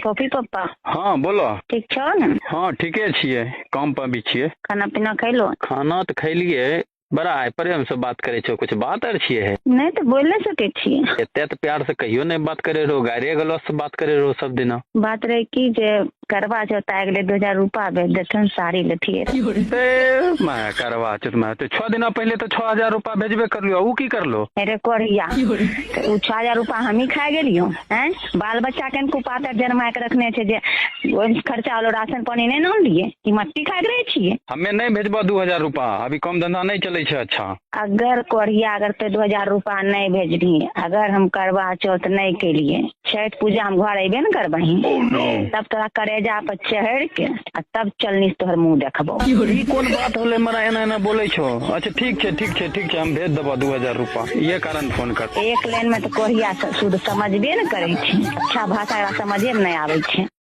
फोफी पप्पा हाँ बोलो। ठीक छो ने? हाँ ठीके छिए, काम पर भी छिए। खाना पीना खैलो? खाना तो खैलिए। बड़ा आइ प्रेम से बात करे छो, कुछ बात आर छिए? नहीं तो बोल नहीं सके छी। एते तो प्यार से कहियो नहीं बात करे रहो, गारिये गलौज से बात करे रहो सब दिन। बात रही की जे करवा चौथ आ गए 2000 रुपया भेज देथन साड़ी लेथिए। मैं करवा चौथ में तो 6 दिन पहले तो 6000 रुपया भेजबे कर लियो, ऊ की कर लो? अरे कोरिया तो 6000 रुपया हम ही खा गेलियो हैं? बाल बच्चा के कुपातर जन्मा के रखने छे जे ओहि खर्चा वालो राशन पानी नहीं नाम लिए कि मट्टी खा के रहे छिए। हमें नहीं भेजबो 2000 रुपया, अभी कम धंधा नहीं चले छे। अच्छा अगर कोरिया अगर तो 2000 रुपया नहीं भेजनी, अगर हम करवा चौथ नहीं के लिए छठ पूजा हम घर अबे न करबही तब तोरा करेजा पर चढ़ के तब चलनी तोहर मुंह देखबो। ई कौन बात होले मरा एना एना बोले छो? अच्छा ठीक छे हम भेज देबो 2000 रुपया, ये कारण फोन कर। एक लाइन में तो कोरिया शुद्ध समझबे न करे छी, अच्छा भाषा समझे में नहीं आवे छे।